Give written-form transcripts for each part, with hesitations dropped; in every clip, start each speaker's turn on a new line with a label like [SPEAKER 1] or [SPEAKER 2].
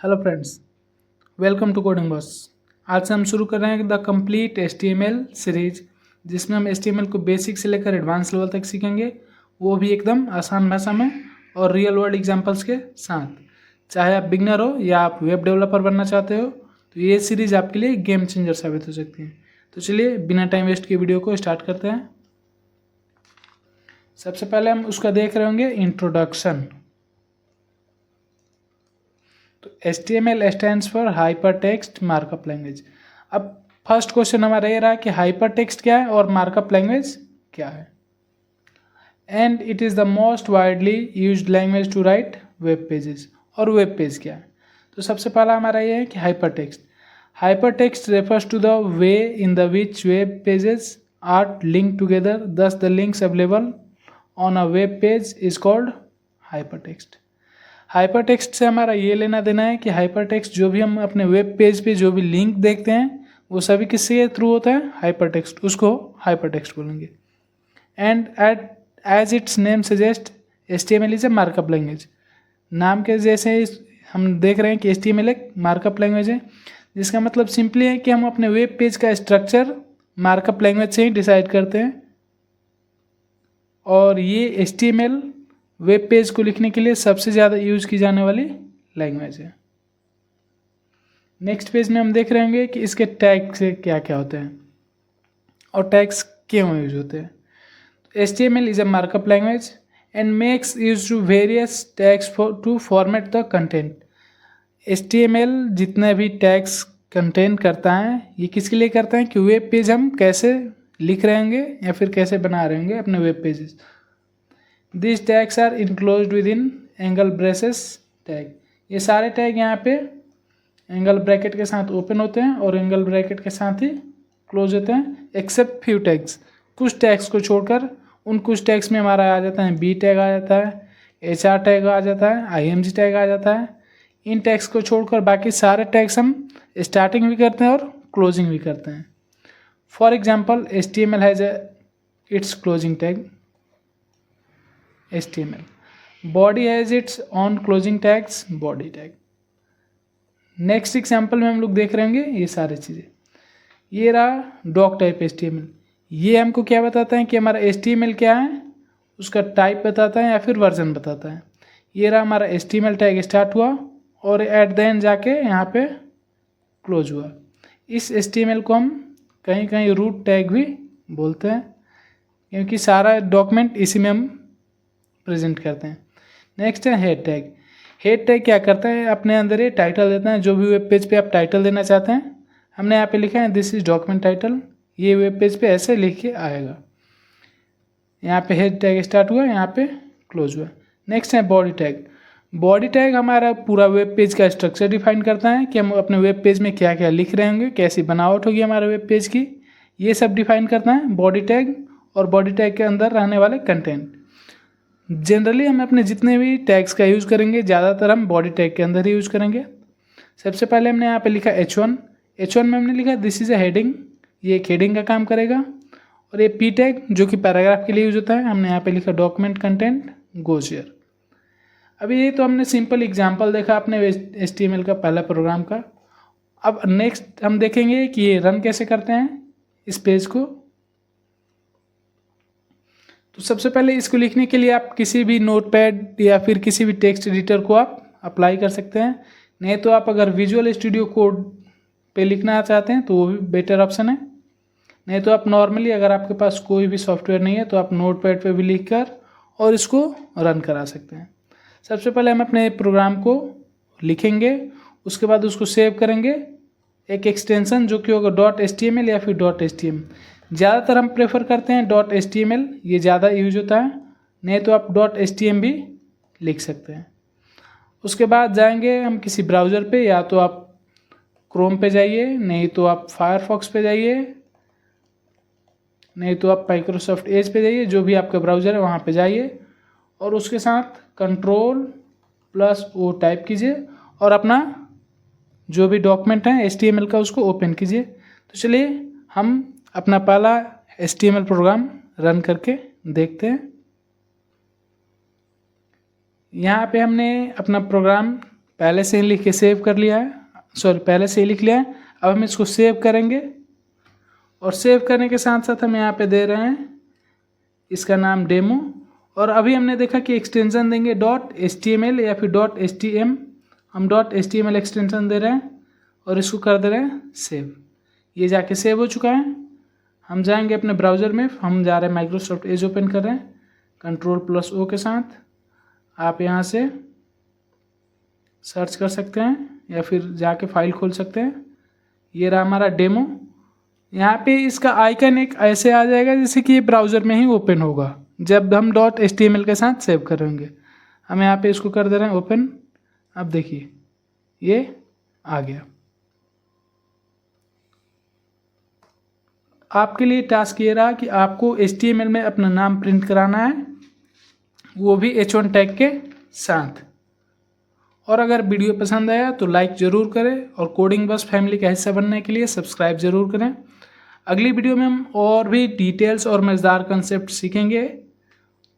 [SPEAKER 1] Hello friends, welcome to coding boss. आज से हम शुरू कर रहे हैं द कंप्लीट HTML सीरीज, जिसमें हम HTML को बेसिक से लेकर एडवांस लेवल तक सीखेंगे, वो भी एकदम आसान भाषा में और रियल वर्ल्ड एग्जांपल्स के साथ। चाहे आप बिगनर हो या आप वेब डेवलपर बनना चाहते हो, तो ये सीरीज़ आपके लिए गेम चेंजर साबित हो सकती है। तो चलिए बिना टाइम वेस्ट के वीडियो को स्टार्ट करते हैं। सबसे पहले हम उसका देख रहे होंगे इंट्रोडक्शन। तो HTML stands for hyper text markup language. अब फर्स्ट क्वेश्चन हमारा ये रहा कि हाइपर टेक्स्ट क्या है और मार्कअप लैंग्वेज क्या है। And it is the most widely used language to write web pages. और वेब पेज क्या है, तो सबसे पहला हमारा ये है कि hypertext. Hypertext refers to the way in the which web pages are linked together, thus the links available on a web page is called hypertext. Hypertext से हमारा ये लेना देना है कि हाइपर टेक्स्ट जो भी हम अपने वेब पेज पे जो भी लिंक देखते हैं वो सभी किसके थ्रू होता है, हाइपर टेक्स्ट, उसको हाइपर टेक्स्ट बोलेंगे। And as its name suggest HTML is a markup language. नाम के जैसे हम देख रहे हैं कि HTML एक मार्कअप लैंग्वेज है, जिसका मतलब सिंपली है कि हम अपने वेब पेज का स्ट्रक्चर मार्कअप लैंग्वेज से ही डिसाइड करते हैं। और ये HTML वेब पेज को लिखने के लिए सबसे ज़्यादा यूज की जाने वाली लैंग्वेज है। नेक्स्ट पेज में हम देख रहे होंगे कि इसके टैग से क्या क्या होते हैं और टैग्स क्यों यूज होते हैं। HTML is a markup language and makes use to various tags to format the content. HTML जितने भी टैग्स कंटेन करता है, ये किसके लिए करता है कि वेब पेज हम कैसे लिख रहे होंगे या फिर कैसे बना रहे होंगे अपने web pages. These tags are enclosed within angle braces tag. ये सारे टैग यहाँ पे एंगल ब्रैकेट के साथ ओपन होते हैं और एंगल ब्रैकेट के साथ ही क्लोज होते हैं, एक्सेप्ट फ्यू टैग्स। कुछ टैग्स को छोड़कर उन कुछ टैग्स में हमारा आ जाता है B टैग आ जाता है, HR टैग आ जाता है, IMG टैग आ जाता है। इन टैग्स को छोड़कर बाकी सारे टैग्स हम स्टार्टिंग भी करते हैं और क्लोजिंग भी करते हैं। For example HTML has its closing tag HTML. Body has its own closing tags, body tag. Next example में हम लोग देख रहे होंगे ये सारी चीज़ें। ये रहा डॉक टाइप HTML। ये हमको क्या बताता है कि हमारा HTML क्या है, उसका टाइप बताता है या फिर वर्जन बताता है। ये रहा हमारा HTML टैग स्टार्ट हुआ और एट द एंड जाके यहाँ पे क्लोज हुआ। इस HTML को हम कहीं कहीं रूट टैग भी बोलते हैं, क्योंकि सारा डॉक्यूमेंट इसी में हम प्रेजेंट करते हैं। नेक्स्ट है हेड टैग। हेड टैग क्या करता है, अपने अंदर ये टाइटल देता है। जो भी वेब पेज पे आप टाइटल देना चाहते हैं, हमने यहाँ पे लिखा है दिस इज डॉक्यूमेंट टाइटल, ये वेब पेज पे ऐसे लिख के आएगा। यहाँ पे हेड टैग स्टार्ट हुआ, यहाँ पे क्लोज हुआ। नेक्स्ट है बॉडी टैग। बॉडी टैग हमारा पूरा वेब पेज का स्ट्रक्चर डिफाइन करता है कि हम अपने वेब पेज में क्या क्या लिख रहे होंगे, कैसी बनावट होगी हमारे वेब पेज की, ये सब डिफाइन करता है बॉडी टैग। और बॉडी टैग के अंदर रहने वाले कंटेंट। जनरली हम अपने जितने भी टैग्स का यूज़ करेंगे, ज़्यादातर हम बॉडी टैग के अंदर ही यूज़ करेंगे। सबसे पहले हमने यहाँ पे लिखा H1। H1 में हमने लिखा दिस इज़ अ हेडिंग, ये एक हेडिंग का काम करेगा। और ये P टैग जो कि पैराग्राफ के लिए यूज होता है, हमने यहाँ पे लिखा डॉक्यूमेंट कंटेंट गोज हियर। अभी ये तो हमने सिंपल एग्जाम्पल देखा अपने HTML का पहला प्रोग्राम का। अब नेक्स्ट हम देखेंगे कि ये रन कैसे करते हैं इस पेज को। तो सबसे पहले इसको लिखने के लिए आप किसी भी नोटपैड या फिर किसी भी टेक्स्ट एडिटर को आप अप्लाई कर सकते हैं। नहीं तो आप अगर विजुअल स्टूडियो कोड पे लिखना चाहते हैं तो वो भी बेटर ऑप्शन है। नहीं तो आप नॉर्मली, अगर आपके पास कोई भी सॉफ्टवेयर नहीं है, तो आप नोटपैड पे भी लिख कर और इसको रन करा सकते हैं। सबसे पहले हम अपने प्रोग्राम को लिखेंगे, उसके बाद उसको सेव करेंगे एक एक्सटेंशन जो कि होगा .html या फिर .htm। ज़्यादातर हम प्रेफर करते हैं .html, ये ज़्यादा यूज होता है। नहीं तो आप .htm भी लिख सकते हैं। उसके बाद जाएंगे हम किसी ब्राउज़र पे, या तो आप क्रोम पे जाइए, नहीं तो आप फायरफॉक्स पे जाइए, नहीं तो आप माइक्रोसॉफ्ट एज पे जाइए, जो भी आपका ब्राउज़र है वहाँ पे जाइए और उसके साथ Ctrl+O टाइप कीजिए और अपना जो भी डॉक्यूमेंट है HTML का उसको ओपन कीजिए। तो चलिए हम अपना पहला HTML प्रोग्राम रन करके देखते हैं। यहाँ पे हमने अपना प्रोग्राम पहले से ही लिख के सेव कर लिया है, सॉरी पहले से ही लिख लिया है। अब हम इसको सेव करेंगे और सेव करने के साथ साथ हम यहाँ पे दे रहे हैं इसका नाम डेमो। और अभी हमने देखा कि एक्सटेंशन देंगे .html या फिर .htm, हम .html एक्सटेंशन दे रहे हैं और इसको कर दे रहे हैं सेव। ये जाके सेव हो चुका है। हम जाएंगे अपने ब्राउज़र में, हम जा रहे हैं माइक्रोसॉफ्ट एज ओपन कर रहे हैं Ctrl+O के साथ। आप यहाँ से सर्च कर सकते हैं या फिर जाके फाइल खोल सकते हैं। ये रहा हमारा डेमो। यहाँ पे इसका आइकन एक ऐसे आ जाएगा जैसे कि ये ब्राउज़र में ही ओपन होगा जब हम .html के साथ सेव करेंगे। हम यहाँ पे इसको कर दे रहे हैं ओपन। अब देखिए ये आ गया। आपके लिए टास्क ये रहा कि आपको HTML में अपना नाम प्रिंट कराना है, वो भी H1 टैग के साथ। और अगर वीडियो पसंद आया तो लाइक ज़रूर करें और कोडिंग बस फैमिली का हिस्सा बनने के लिए सब्सक्राइब ज़रूर करें। अगली वीडियो में हम और भी डिटेल्स और मज़ेदार कंसेप्ट सीखेंगे,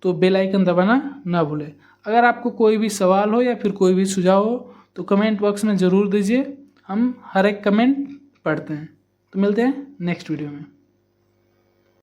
[SPEAKER 1] तो बेल आइकन दबाना ना भूलें। अगर आपको कोई भी सवाल हो या फिर कोई भी सुझाव हो तो कमेंट बॉक्स में ज़रूर दीजिए, हम हर एक कमेंट पढ़ते हैं। तो मिलते हैं नेक्स्ट वीडियो में।